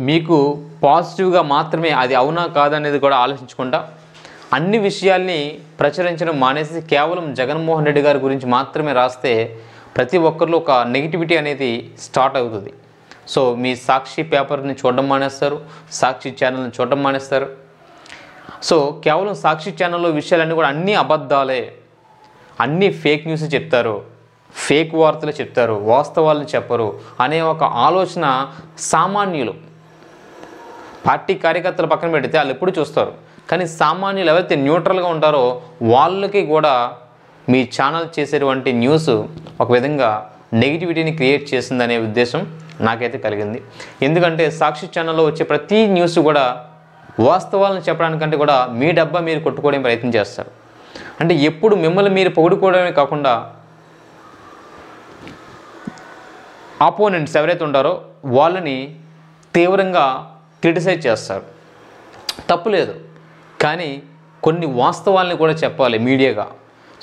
మీకు పాజిటివ్గా మాత్రమే అది అవునా కాదనేది కూడా ఆలోచించకుండా అన్ని విషయాల్ని ప్రచురించడం మానేసి కేవలం జగన్మోహన్ రెడ్డి గారి గురించి మాత్రమే రాస్తే ప్రతి ఒక్కరిలో ఒక నెగిటివిటీ అనేది స్టార్ట్ అవుతుంది. సో మీ సాక్షి పేపర్ని చూడడం మానేస్తారు, సాక్షి ఛానల్ని చూడడం మానేస్తారు. సో కేవలం సాక్షి ఛానల్లో విషయాలన్నీ కూడా అన్నీ అబద్ధాలే, అన్నీ ఫేక్ న్యూస్ చెప్తారు, ఫేక్ వార్తలు చెప్తారు, వాస్తవాలను చెప్పరు అనే ఒక ఆలోచన సామాన్యులు, పార్టీ కార్యకర్తల పక్కన పెడితే వాళ్ళు ఎప్పుడు చూస్తారు. కానీ సామాన్యులు ఎవరైతే న్యూట్రల్గా ఉంటారో వాళ్ళకి కూడా మీ ఛానల్ చేసేటువంటి న్యూస్ ఒక విధంగా నెగిటివిటీని క్రియేట్ చేసిందనే ఉద్దేశం నాకైతే కలిగింది. ఎందుకంటే సాక్షి ఛానల్లో వచ్చే ప్రతి న్యూస్ కూడా వాస్తవాలను చెప్పడానికంటే కూడా మీ డబ్బా మీరు కొట్టుకోవడం ప్రయత్నం చేస్తారు. అంటే ఎప్పుడు మిమ్మల్ని మీరు పొగుడుకోవడమే కాకుండా ఆపోనెంట్స్ ఎవరైతే ఉంటారో వాళ్ళని తీవ్రంగా క్రిటిసైజ్ చేస్తారు. తప్పు లేదు, కానీ కొన్ని వాస్తవాల్ని కూడా చెప్పాలి మీడియాగా.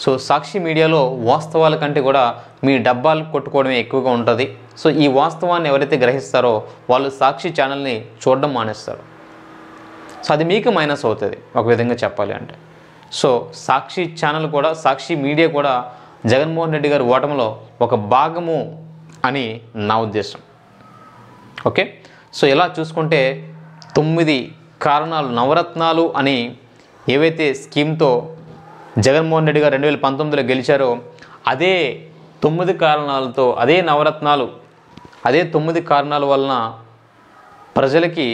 సో సాక్షి మీడియాలో వాస్తవాల కంటే కూడా మీ డబ్బాలు కొట్టుకోవడమే ఎక్కువగా ఉంటుంది. సో ఈ వాస్తవాన్ని ఎవరైతే గ్రహిస్తారో వాళ్ళు సాక్షి ఛానల్ని చూడడం మానేస్తారు. సో అది మీకు మైనస్ అవుతుంది ఒక విధంగా చెప్పాలి అంటే. సో సాక్షి ఛానల్ కూడా, సాక్షి మీడియా కూడా జగన్మోహన్ రెడ్డి గారి ఓటమిలో ఒక భాగము అని నా ఉద్దేశం. ఓకే, సో ఇలా చూసుకుంటే 9 కారణాలు, నవరత్నాలు అని ఏవైతే స్కీమ్తో జగన్మోహన్ రెడ్డి గారు 2019లో గెలిచారో అదే 9 కారణాలతో, అదే నవరత్నాలు, అదే 9 కారణాల వలన ప్రజలకి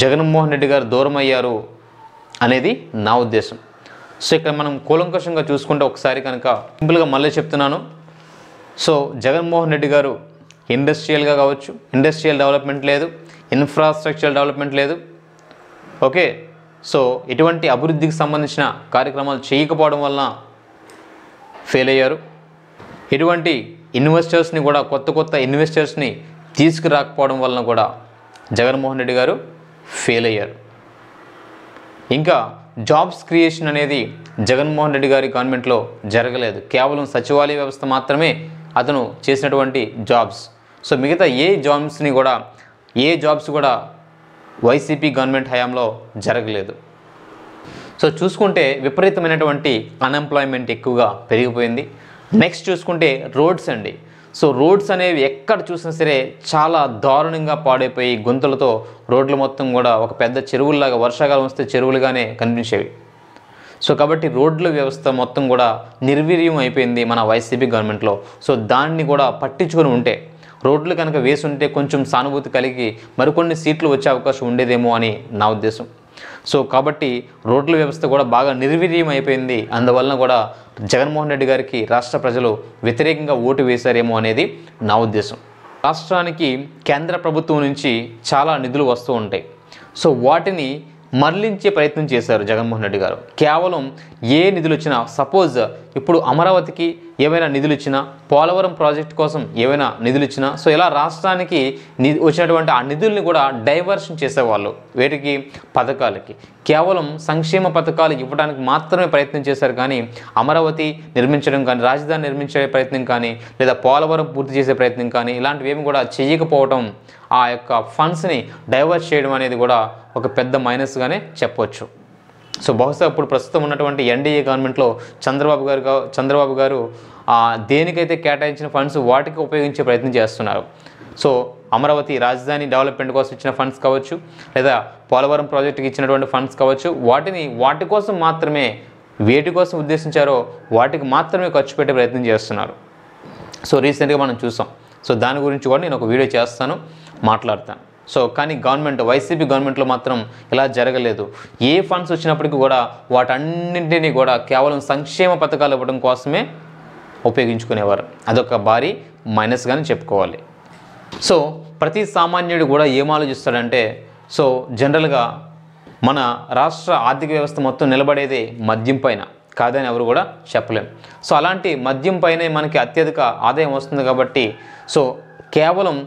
జగన్మోహన్ రెడ్డి గారు దూరం అయ్యారు అనేది నా ఉద్దేశం. సో ఇక్కడ మనం కూలంకషంగా చూసుకుంటే ఒకసారి కనుక సింపుల్గా మళ్ళీ చెప్తున్నాను. సో జగన్మోహన్ రెడ్డి గారు ఇండస్ట్రియల్గా కావచ్చు, ఇండస్ట్రియల్ డెవలప్మెంట్ లేదు, ఇన్ఫ్రాస్ట్రక్చర్ డెవలప్మెంట్ లేదు. ఓకే, సో ఇటువంటి అభివృద్ధికి సంబంధించిన కార్యక్రమాలు చేయకపోవడం వలన ఫెయిల్ అయ్యారు. ఇటువంటి ఇన్వెస్టర్స్ని కూడా, కొత్త ఇన్వెస్టర్స్ని తీసుకురాకపోవడం వలన కూడా జగన్మోహన్ రెడ్డి గారు ఫెయిల్ అయ్యారు. ఇంకా జాబ్స్ క్రియేషన్ అనేది జగన్మోహన్ రెడ్డి గారి గవర్నమెంట్లో జరగలేదు. కేవలం సచివాలయ వ్యవస్థ మాత్రమే అతను చేసినటువంటి జాబ్స్. సో మిగతా ఏ జాబ్స్ కూడా వైసీపీ గవర్నమెంట్ హయాంలో జరగలేదు. సో చూసుకుంటే విపరీతమైనటువంటి అన్ఎంప్లాయ్మెంట్ ఎక్కువగా పెరిగిపోయింది. నెక్స్ట్ చూసుకుంటే రోడ్స్ అండి. సో రోడ్స్ అనేవి ఎక్కడ చూసినా సరే చాలా దారుణంగా పాడైపోయి గుంతలతో రోడ్లు మొత్తం కూడా ఒక పెద్ద చెరువుల్లాగా, వర్షాకాలం వస్తే చెరువులుగానే కనిపించేవి. సో కాబట్టి రోడ్ల వ్యవస్థ మొత్తం కూడా నిర్వీర్యం అయిపోయింది మన వైసీపీ గవర్నమెంట్లో. సో దాన్ని కూడా పట్టించుకొని ఉంటే, రోడ్లు కనుక వేసి ఉంటే కొంచెం సానుభూతి కలిగి మరికొన్ని సీట్లు వచ్చే అవకాశం ఉండేదేమో అని నా ఉద్దేశం. సో కాబట్టి రోడ్ల వ్యవస్థ కూడా బాగా నిర్వీర్యం అయిపోయింది. అందువలన కూడా జగన్మోహన్ రెడ్డి గారికి రాష్ట్ర ప్రజలు వ్యతిరేకంగా ఓటు వేశారేమో అనేది నా ఉద్దేశం. రాష్ట్రానికి కేంద్ర ప్రభుత్వం నుంచి చాలా నిధులు వస్తూ ఉంటాయి. సో వాటిని మరలించే ప్రయత్నం చేశారు జగన్మోహన్ రెడ్డి గారు. కేవలం ఏ నిధులు వచ్చినా, సపోజ్ ఇప్పుడు అమరావతికి ఏమైనా నిధులు ఇచ్చినా, పోలవరం ప్రాజెక్ట్ కోసం ఏమైనా నిధులు ఇచ్చినా, సో ఇలా రాష్ట్రానికి వచ్చినటువంటి ఆ నిధుల్ని కూడా డైవర్షన్ చేసేవాళ్ళు. వేటికి? పథకాలకి. కేవలం సంక్షేమ పథకాలు ఇవ్వడానికి మాత్రమే ప్రయత్నం చేశారు. కానీ అమరావతి నిర్మించడం కానీ, రాజధాని నిర్మించే ప్రయత్నం కానీ, లేదా పోలవరం పూర్తి చేసే ప్రయత్నం కానీ ఇలాంటివి ఏమి కూడా చేయకపోవడం, ఆ యొక్క ఫండ్స్ని డైవర్ట్ చేయడం అనేది కూడా ఒక పెద్ద మైనస్గానే చెప్పవచ్చు. సో బహుశా ఇప్పుడు ప్రస్తుతం ఉన్నటువంటి ఎన్డీఏ గవర్నమెంట్లో చంద్రబాబు గారు దేనికైతే కేటాయించిన ఫండ్స్ వాటికి ఉపయోగించే ప్రయత్నం చేస్తున్నారు. సో అమరావతి రాజధాని డెవలప్మెంట్ కోసం ఇచ్చిన ఫండ్స్ కావచ్చు, లేదా పోలవరం ప్రాజెక్టుకి ఇచ్చినటువంటి ఫండ్స్ కావచ్చు, వాటి కోసం మాత్రమే, వేటి కోసం ఉద్దేశించారో వాటికి మాత్రమే ఖర్చు పెట్టే ప్రయత్నం చేస్తున్నారు. సో రీసెంట్గా మనం చూసాం. సో దాని గురించి కూడా నేను ఒక వీడియో చేస్తాను, మాట్లాడతాను. సో కానీ వైసీపీ గవర్నమెంట్లో మాత్రం ఇలా జరగలేదు. ఏ ఫండ్స్ వచ్చినప్పటికీ కూడా వాటన్నింటినీ కూడా కేవలం సంక్షేమ పథకాలు ఇవ్వడం కోసమే ఉపయోగించుకునేవారు. అదొక భారీ మైనస్గానే చెప్పుకోవాలి. సో ప్రతి సామాన్యుడు కూడా ఏం ఆలోచిస్తాడంటే, సో జనరల్గా మన రాష్ట్ర ఆర్థిక వ్యవస్థ మొత్తం నిలబడేది మద్యం పైన కాదని ఎవరు కూడా చెప్పలేం. సో అలాంటి మద్యం పైనే మనకి అత్యధిక ఆదాయం వస్తుంది కాబట్టి, సో కేవలం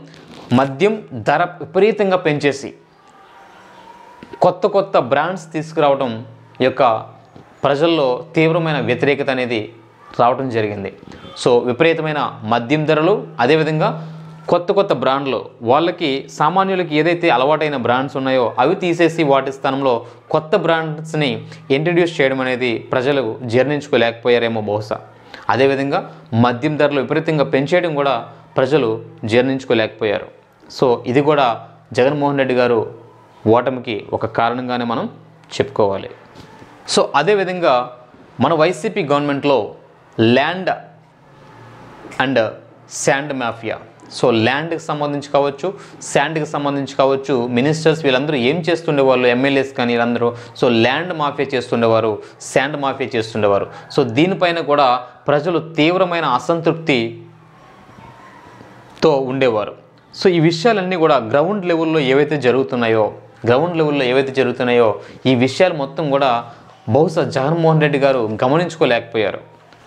మద్యం ధర విపరీతంగా పెంచేసి కొత్త బ్రాండ్స్ తీసుకురావడం యొక్క ప్రజల్లో తీవ్రమైన వ్యతిరేకత అనేది రావడం జరిగింది. సో విపరీతమైన మద్యం ధరలు, అదేవిధంగా కొత్త బ్రాండ్లు, వాళ్ళకి సామాన్యులకి ఏదైతే అలవాటైన బ్రాండ్స్ ఉన్నాయో అవి తీసేసి వాటి స్థానంలో కొత్త బ్రాండ్స్ని ఇంట్రడ్యూస్ చేయడం అనేది ప్రజలు జీర్ణించుకోలేకపోయారేమో బహుశా. అదేవిధంగా మద్యం ధరలు విపరీతంగా పెంచేయడం కూడా ప్రజలు జీర్ణించుకోలేకపోయారు. సో ఇది కూడా జగన్మోహన్ రెడ్డి గారు ఓటమికి ఒక కారణంగానే మనం చెప్పుకోవాలి. సో అదేవిధంగా మన వైసీపీ గవర్నమెంట్లో land and sand mafia, so ల్యాండ్కి సంబంధించి కావచ్చు, శాండ్కి సంబంధించి కావచ్చు, మినిస్టర్స్ వీళ్ళందరూ ఏం చేస్తుండేవాళ్ళు, ఎమ్మెల్యేస్ కానీ వీళ్ళందరూ సో ల్యాండ్ మాఫియా చేస్తుండేవారు, శాండ్ మాఫియా చేస్తుండేవారు. సో దీనిపైన కూడా ప్రజలు తీవ్రమైన అసంతృప్తితో ఉండేవారు. సో ఈ విషయాలన్నీ కూడా గ్రౌండ్ లెవెల్లో ఏవైతే జరుగుతున్నాయో ఈ విషయాలు మొత్తం కూడా బహుశా జగన్మోహన్ రెడ్డి గారు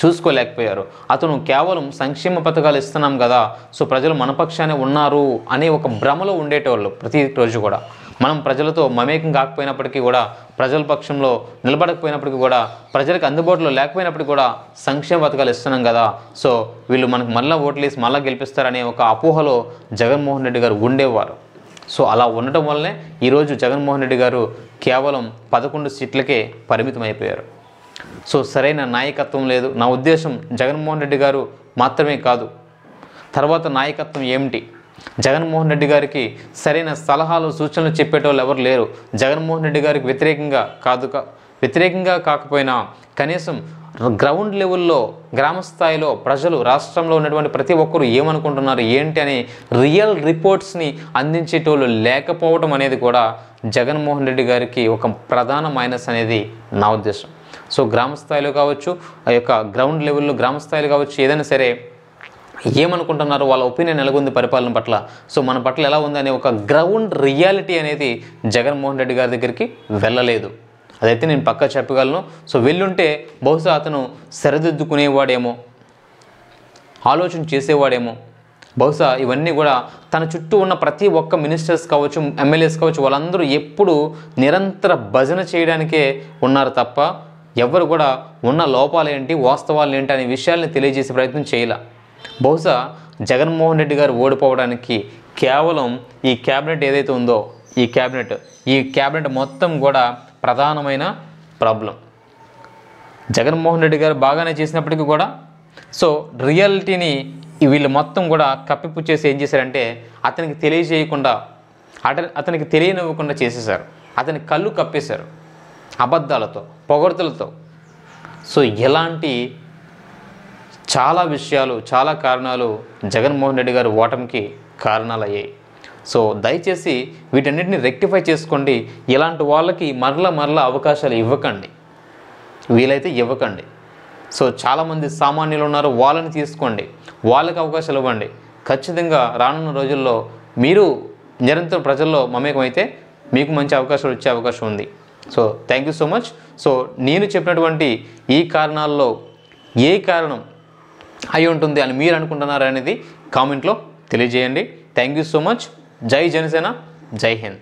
చూసుకోలేకపోయారు. అతను కేవలం సంక్షేమ పథకాలు ఇస్తున్నాం కదా, సో ప్రజలు మన పక్షానే ఉన్నారు అనే ఒక భ్రమలో ఉండేటోళ్ళు ప్రతి రోజు కూడా. మనం ప్రజలతో మమేకం కాకపోయినప్పటికీ కూడా, ప్రజల పక్షంలో నిలబడకపోయినప్పటికీ కూడా, ప్రజలకు అందుబాటులో లేకపోయినప్పటికీ కూడా సంక్షేమ పథకాలు ఇస్తున్నాం కదా, సో వీళ్ళు మనకు మళ్ళీ ఓట్లేసి మళ్ళీ గెలిపిస్తారనే ఒక అపోహలో జగన్మోహన్ రెడ్డి గారు ఉండేవారు. సో అలా ఉండటం వల్లనే ఈరోజు జగన్మోహన్ రెడ్డి గారు కేవలం 11 సీట్లకే పరిమితం అయిపోయారు. సో సరైన నాయకత్వం లేదు. నా ఉద్దేశం జగన్మోహన్ రెడ్డి గారు మాత్రమే కాదు, తర్వాత నాయకత్వం ఏమిటి, జగన్మోహన్ రెడ్డి గారికి సరైన సలహాలు సూచనలు చెప్పేటోళ్ళు ఎవరు లేరు. జగన్మోహన్ రెడ్డి గారికి వ్యతిరేకంగా కాకపోయినా కనీసం గ్రౌండ్ లెవెల్లో, గ్రామ స్థాయిలో ప్రజలు, రాష్ట్రంలో ఉన్నటువంటి ప్రతి ఒక్కరు ఏమనుకుంటున్నారు ఏంటి అని రియల్ రిపోర్ట్స్ని అందించేటోళ్ళు లేకపోవడం అనేది కూడా జగన్మోహన్ రెడ్డి గారికి ఒక ప్రధాన మైనస్ అనేది నా ఉద్దేశం. సో గ్రామ స్థాయిలో కావచ్చు, ఆ యొక్క గ్రౌండ్ లెవెల్లో గ్రామ స్థాయిలో కావచ్చు, ఏదైనా సరే ఏమనుకుంటున్నారు, వాళ్ళ ఒపీనియన్ ఎలాగుంది పరిపాలన పట్ల, సో మన పట్ల ఎలా ఉంది అనే ఒక గ్రౌండ్ రియాలిటీ అనేది జగన్మోహన్ రెడ్డి గారి దగ్గరికి వెళ్ళలేదు. అదైతే నేను పక్కా చెప్పగలను. సో వెళ్ళుంటే బహుశా అతను సరిదిద్దుకునేవాడేమో, ఆలోచన చేసేవాడేమో. బహుశా ఇవన్నీ కూడా తన చుట్టూ ఉన్న ప్రతి ఒక్క మినిస్టర్స్ కావచ్చు, ఎమ్మెల్యేస్ కావచ్చు, వాళ్ళందరూ ఎప్పుడు నిరంతర భజన చేయడానికే ఉన్నారు తప్ప ఎవరు కూడా ఉన్న లోపాలేంటి, వాస్తవాలు ఏంటి అనే విషయాల్ని తెలియజేసే ప్రయత్నం చేయలే. బహుశా జగన్మోహన్ రెడ్డి గారు ఓడిపోవడానికి కేవలం ఈ క్యాబినెట్ ఏదైతే ఉందో, ఈ క్యాబినెట్ మొత్తం కూడా ప్రధానమైన ప్రాబ్లం. జగన్మోహన్ రెడ్డి గారు బాగానే చేసినప్పటికీ కూడా సో రియాలిటీని వీళ్ళు మొత్తం కూడా కప్పిపుచ్చేసి ఏం చేశారంటే అతనికి తెలియజేయకుండా, అతనికి తెలియనివ్వకుండా చేసేశారు. అతని కళ్ళు కప్పేశారు అబద్ధాలతో, పొగడ్తలతో. సో ఇలాంటి చాలా విషయాలు, చాలా కారణాలు జగన్మోహన్ రెడ్డి గారు ఓటమికి కారణాలు అయ్యాయి. సో దయచేసి వీటన్నిటిని రెక్టిఫై చేసుకోండి. ఇలాంటి వాళ్ళకి మరలా అవకాశాలు ఇవ్వకండి, వీలైతే ఇవ్వకండి. సో చాలామంది సామాన్యులు ఉన్నారు, వాళ్ళని తీసుకోండి, వాళ్ళకి అవకాశాలు ఇవ్వండి. ఖచ్చితంగా రానున్న రోజుల్లో మీరు నిరంతరం ప్రజల్లో మమేకం అయితే మీకు మంచి అవకాశాలు వచ్చే అవకాశం ఉంది. So thank you so much. So నేను చెప్పినటువంటి ఈ కారణాల్లో ఏ కారణం అయి ఉంటుంది అని మీరు అనుకుంటున్నారు అనేది కామెంట్లో తెలియజేయండి. Thank you so much. జై జనసేన, జై హింద్.